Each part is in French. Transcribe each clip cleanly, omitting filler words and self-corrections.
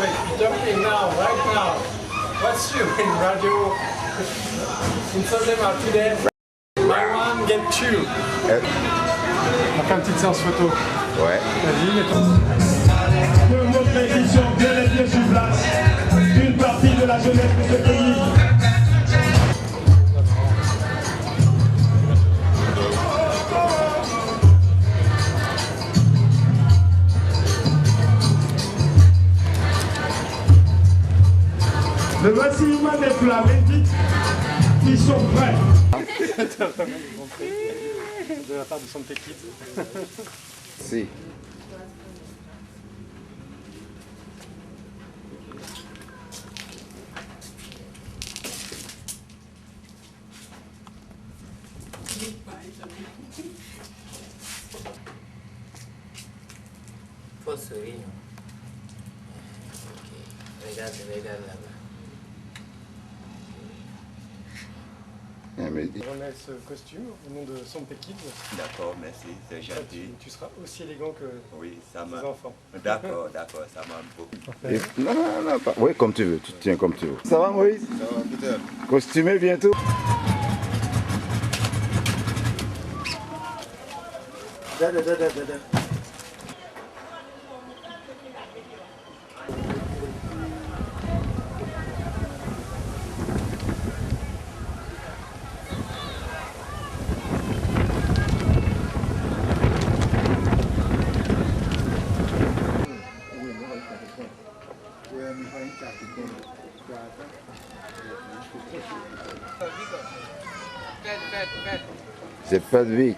we're jumping now, right now. What's you in radio? In Solema today. Buy one, get two. On fait une petite séance photo. Ouais. Vas-y, mets-toi. De votre édition, bien et bien sur place, une partie de la jeunesse de ce pays. Le voici des plats mythiques qui sont prêts. De la part de Santé Kids. Si. Faut sourire. Ok. Regarde là-bas. Elle me dit. On met ce costume au nom de Santé Kids. D'accord, merci, c'est gentil. Tu seras aussi élégant que Oui, ça tes m'a. enfants. D'accord, ça m'a beaucoup. Et- non, pas. Oui, comme tu veux, tu te tiens comme tu veux. Ça va, Moïse? Ça va, Peter? Costumé bientôt? C'est pas de Vic.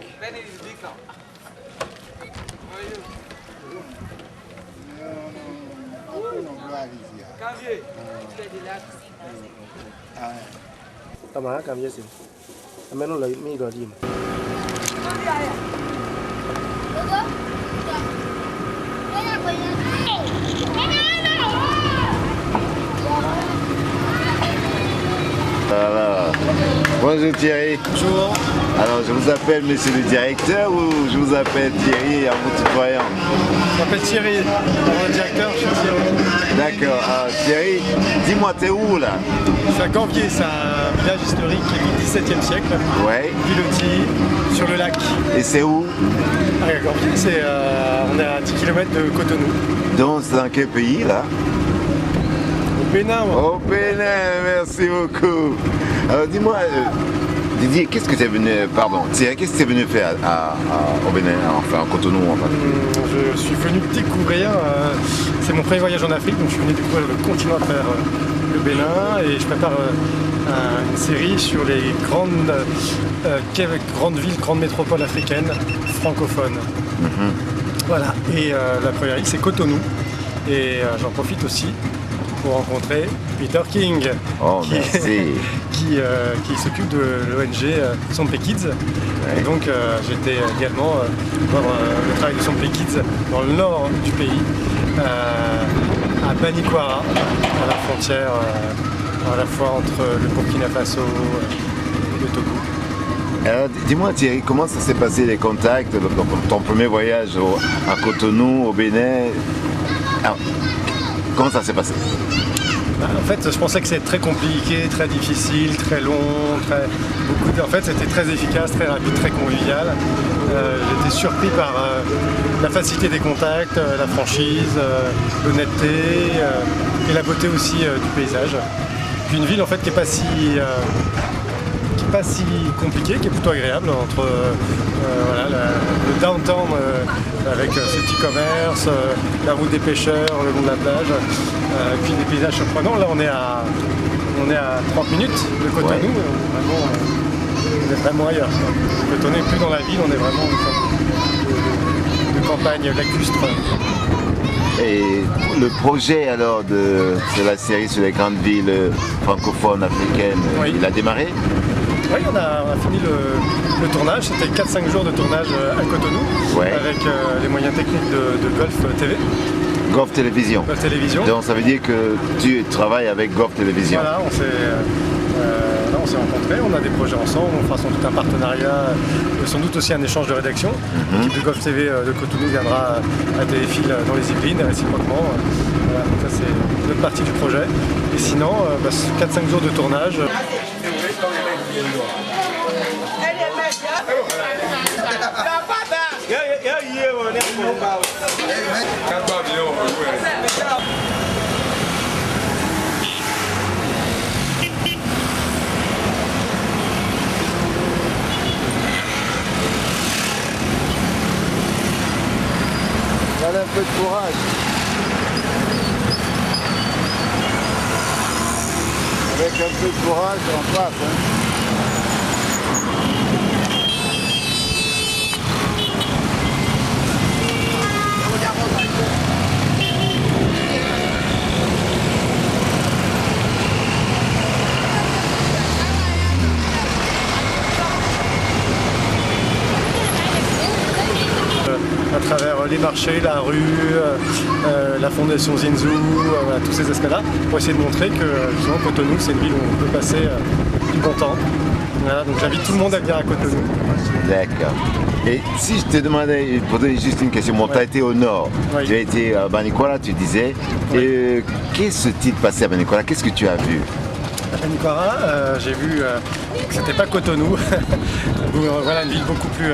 Tama kam yesi. Ameno la mi do dim. Alors, bonjour Thierry. Bonjour. Alors, je vous appelle monsieur le directeur ou je vous appelle Thierry à mon tutoyant? Je m'appelle Thierry. Mon directeur, je suis Thierry. D'accord. Alors, Thierry, dis-moi, t'es où là? Je suis à Ganvier, c'est un village historique du XVIIe siècle. Ouais. Pilotis, sur le lac. Et c'est où? À Ganvier, on est à 10 km de Cotonou. Dans quel pays là? Au Bénin, moi. Au Bénin, merci beaucoup. Alors dis-moi, Didier, qu'est-ce que tu es venu, Thierry, qu'est-ce que tu es venu faire au Bénin, enfin à Cotonou en fait? Je suis venu découvrir, c'est mon premier voyage en Afrique, donc je suis venu découvrir le continent à travers le Bénin et je prépare une série sur les grandes villes, grandes métropoles africaines francophones. Voilà, et la première île c'est Cotonou et j'en profite aussi pour rencontrer Peter King, Oh, merci. qui s'occupe de l'ONG Sompe Kids. Et donc j'étais également voir le travail de Sompe Kids dans le nord du pays, à Banikwara, à la frontière à la fois entre le Burkina Faso et le Togo. Alors dis-moi Thierry, comment ça s'est passé les contacts, ton premier voyage à Cotonou, au Bénin? Alors, comment ça s'est passé? En fait, je pensais que c'était très compliqué, très difficile, très long, En fait, c'était très efficace, très rapide, très convivial. J'étais surpris par la facilité des contacts, la franchise, l'honnêteté et la beauté aussi du paysage. Puis une ville en fait qui n'est pas si compliquée, qui est plutôt agréable entre le downtown avec ses petits commerces, la route des pêcheurs le long de la plage, puis des paysages surprenants. Là on est à 30 minutes de Cotonou, Ouais. On est vraiment ailleurs. Cotonou n'est plus dans la ville, on est vraiment de campagne lacustre. Et le projet alors de la série sur les grandes villes francophones africaines, Oui. il a démarré? Oui, on a fini le tournage, c'était 4-5 jours de tournage à Cotonou, Ouais. avec les moyens techniques de Golf TV, Golf Télévision. Golf Télévision. Donc ça veut dire que tu travailles avec Golf Télévision. Voilà, on s'est rencontrés, on a des projets ensemble, on fera sans doute un partenariat, sans doute aussi un échange de rédaction. L'équipe de Golf TV de Cotonou viendra à Téléfil dans les Yvelines, réciproquement. Voilà, donc ça c'est autre partie du projet. Et sinon, 4-5 jours de tournage. Allez, un peu de courage. Avec un peu de courage, on passe. À travers les marchés, la rue, la fondation Zinzou, voilà, tous ces aspects-là, pour essayer de montrer que justement, Cotonou, c'est une ville où on peut passer du bon temps. Voilà, donc j'invite tout le monde à venir à Cotonou. D'accord. Et si je te demandais, pour donner juste une question, bon, tu as été au nord, Oui. tu as été à Banicoara, tu disais, Oui. et qu'est-ce qui s'est passé à Banicoara? Qu'est-ce que tu as vu? À Banicoara, j'ai vu que c'était pas Cotonou. Voilà, une ville beaucoup plus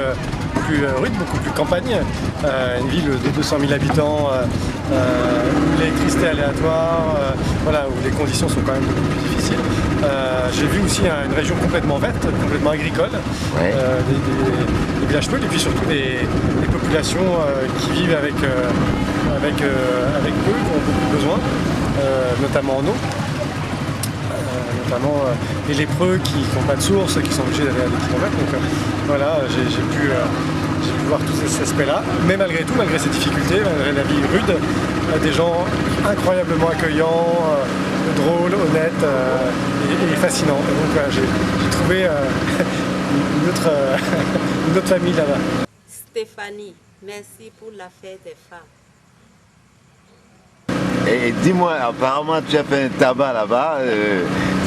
rude, beaucoup plus campagne, une ville de 200 000 habitants, où l'électricité est aléatoire, voilà, où les conditions sont quand même beaucoup plus difficiles. J'ai vu aussi une région complètement verte, complètement agricole, Ouais. des villages peu, et puis surtout des populations qui vivent avec peu, qui ont beaucoup de besoins, notamment en eau. Notamment les lépreux qui n'ont pas de source, qui sont obligés d'aller à des kilomètres. Donc voilà, j'ai pu voir tous ces aspects-là. Mais malgré tout, malgré ces difficultés, malgré la vie rude, des gens incroyablement accueillants, drôles, honnêtes et fascinants. Et donc j'ai trouvé une autre famille là-bas. Stéphanie, merci pour la fête des femmes. Et dis-moi, apparemment tu as fait un tabac là-bas,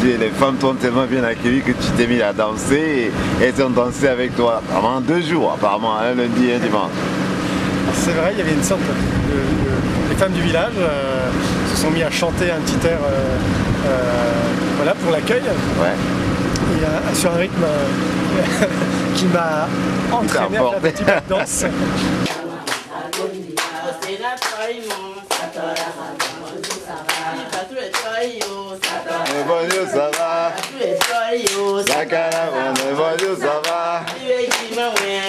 les femmes t'ont tellement bien accueilli que tu t'es mis à danser et elles ont dansé avec toi pendant 2 jours, apparemment, un lundi et un dimanche. C'est vrai, il y avait une sorte les femmes du village se sont mis à chanter un petit air voilà, pour l'accueil. Ouais. Et sur un rythme qui m'a entraîné à faire des petites danses. Bonjour, ça va? Sakara, bonjour, ça va?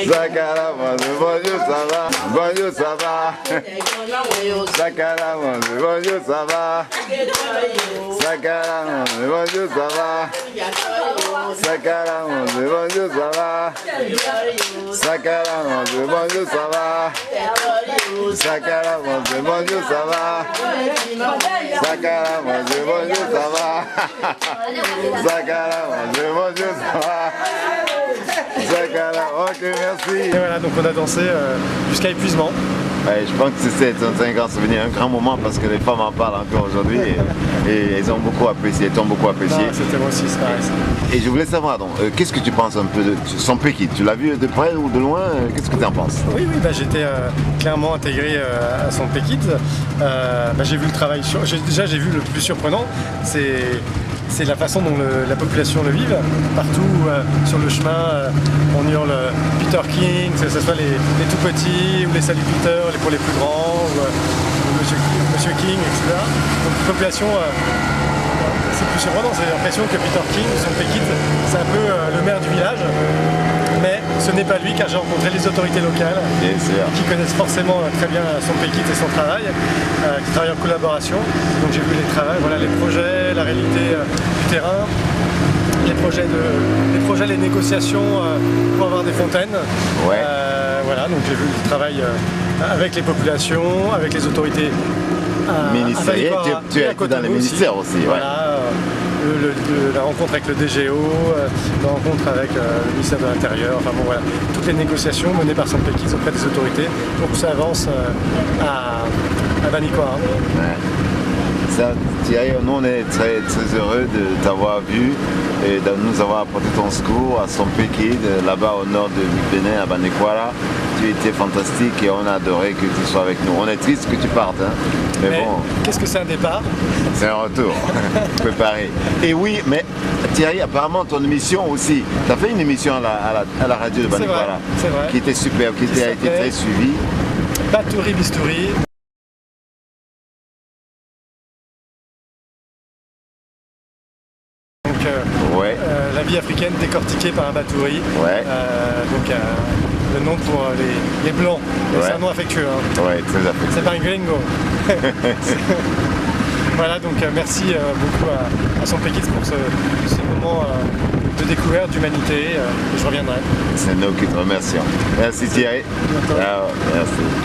Sakara, bonjour, ça va? Bonjour, ça va? Sakara, bonjour, ça va? Sakara, bonjour, ça va? Sakara, bonjour, ça va? Sakara, bonjour, ça va? Sakara, bonjour, ça va? Sakara, bonjour, ça va? Sakara, bonjour, ça va? Sakara, ok, merci. Et voilà, donc on a dansé jusqu'à épuisement. Ouais, je pense que c'est un grand souvenir, un grand moment parce que les femmes en parlent encore aujourd'hui et elles ont beaucoup apprécié, t'ont beaucoup apprécié. Non, c'était moi aussi, c'est pareil. Et je voulais savoir donc, qu'est-ce que tu penses un peu de Son Pékit? Tu l'as vu de près ou de loin? Qu'est-ce que tu en penses? Oui, j'étais clairement intégré à Son Pékit. J'ai vu le travail. Déjà, j'ai vu le plus surprenant, c'est la façon dont la population le vive. Partout sur le chemin, on hurle Peter King, que ce soit les tout petits ou les Salut Peter, pour les plus grands, ou Monsieur King, etc. Donc population, c'est plus surprenant, c'est l'impression que Peter King, Son Pékit, c'est un peu le maire du village. Mais ce n'est pas lui, car j'ai rencontré les autorités locales qui connaissent forcément très bien Son Pékit et son travail, qui travaillent en collaboration. Donc j'ai vu les projets, la réalité du terrain, les projets, les négociations pour avoir des fontaines. Ouais. Voilà, donc j'ai vu le travail avec les populations, avec les autorités Ministériel, tu es dans les ministères aussi. Voilà, la rencontre avec le DGO, la rencontre avec le ministère de l'Intérieur, enfin bon voilà, toutes les négociations menées par Son Pékit auprès des autorités pour que ça avance à Banicoara. Ouais. C'est Thierry, nous on est très, très heureux de t'avoir vu et de nous avoir apporté ton secours à Sompekid, là-bas au nord de Bénin, à Banekwara. Tu étais fantastique et on a adoré que tu sois avec nous. On est triste que tu partes, hein. Mais bon. Qu'est-ce que c'est un départ? C'est un retour, préparé. Et oui, mais Thierry, apparemment ton émission aussi, tu as fait une émission à la radio de Banekwara, c'est vrai. qui était superbe, qui a été très suivie. Batouri Bistouri. Donc, la vie africaine décortiquée par un Batouri. Ouais. Donc, le nom pour les blancs. C'est un nom affectueux. Hein. Ouais, très affectueux. C'est pas un gringo. Voilà, donc merci beaucoup à Sompekid pour ce moment de découverte d'humanité. Et je reviendrai. C'est nous qui te remercions. Merci Thierry. Ciao. Merci.